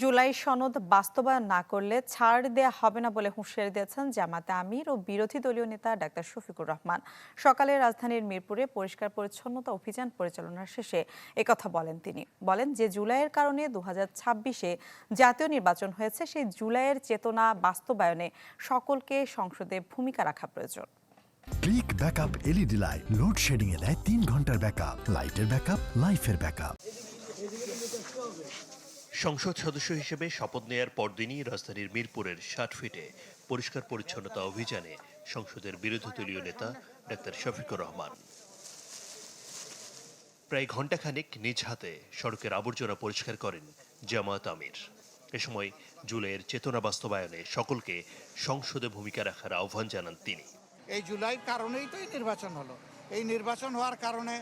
জুলাই সনদ বাস্তবায়ন না করলে ছাড় দেয়া হবে না বলে হুঁশিয়ারি দিয়েছেন জামায়াতে আমির ও বিরোধী দলীয় নেতা ডাক্তার শফিকুর রহমান। সকালে রাজধানীর মিরপুরে পরিষ্কার পরিচ্ছন্নতা অভিযান পরিচালনার শেষে একথা বলেন তিনি। বলেন যে জুলাইয়ের কারণে 2026-এ জাতীয় নির্বাচন হয়েছে, সেই জুলাইয়ের চেতনা বাস্তবায়নে সকলকে সংসদে ভূমিকা রাখা প্রয়োজন। Click backup LED light load shedding এ দেয় 3 ঘন্টার ব্যাকআপ, লাইটের ব্যাকআপ, লাইফের ব্যাকআপ। সংসদ সদস্য হিসেবে শপথ নেয়ার পরদিনই রাজধানীর মিরপুরের 60 ফিটে পরিষ্কার পরিচ্ছন্নতা অভিযানে সংসদের বিরোধী দলীয় নেতা ডাক্তার শফিকুর রহমান প্রায় ঘণ্টাখানেক নিজ হাতে সড়কের আবর্জনা পরিষ্কার করেন জামায়াত আমির। এ সময় জুলাইয়ের চেতনা বাস্তবায়নে সকলকে সংসদে ভূমিকা রাখার আহ্বান জানান তিনি। এই জুলাইয়ের কারণেই তো এই নির্বাচন হলো। এই নির্বাচন হওয়ার কারণে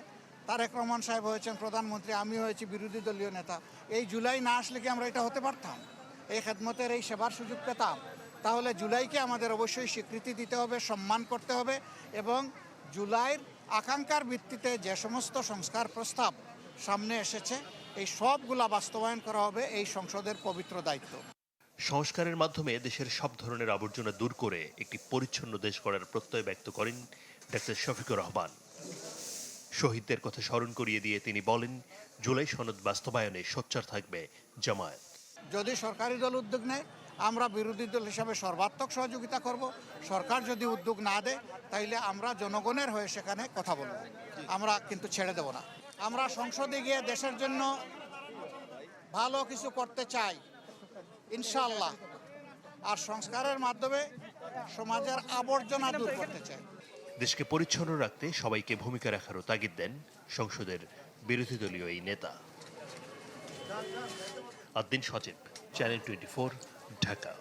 তারেক রহমান সাহেব হয়েছেন প্রধানমন্ত্রী, আমি হয়েছি বিরোধী দলীয় নেতা। এই জুলাই না আসলে কি আমরা এটা হতে পারতাম? এই খেদমতের এই সেবার সুযোগ পেতাম? তাহলে জুলাইকে আমাদের অবশ্যই স্বীকৃতি দিতে হবে, সম্মান করতে হবে এবং জুলাইয়ের আকাঙ্ক্ষার ভিত্তিতে যে সমস্ত সংস্কার প্রস্তাব সামনে এসেছে এই সবগুলা বাস্তবায়ন করা হবে এই সংসদের পবিত্র দায়িত্ব। সংস্কারের মাধ্যমে দেশের সব ধরনের আবর্জনা দূর করে একটি পরিচ্ছন্ন দেশ গড়ার প্রত্যয় ব্যক্ত করেন ডাক্তার শফিকুর রহমান। শহীদদের কথা স্মরণ করিয়ে দিয়ে তিনি বলেন, জুলাই সনদ বাস্তবায়নে সোচ্চার থাকবে জামায়াত। যদি সরকারি দল উদ্যোগ নেয় আমরা বিরোধী দল হিসাবে সর্বাত্মক সহযোগিতা করব। সরকার যদি উদ্যোগ না দেয় তাইলে আমরা জনগণের হয়ে সেখানে কথা বলব, আমরা কিন্তু ছেড়ে দেব না। আমরা সংসদে গিয়ে দেশের জন্য ভালো কিছু করতে চাই ইনশাআল্লাহ, আর সংস্কারের মাধ্যমে সমাজের আবর্জনা দূর করতে চাই। দেশকে পরিচ্ছন্ন রাখতে সবাইকে ভূমিকা রাখারও তাগিদ দেন সংসদের বিরোধী দলীয় এই নেতা। আদ্দিন সজীব, চ্যানেল 24, ঢাকা।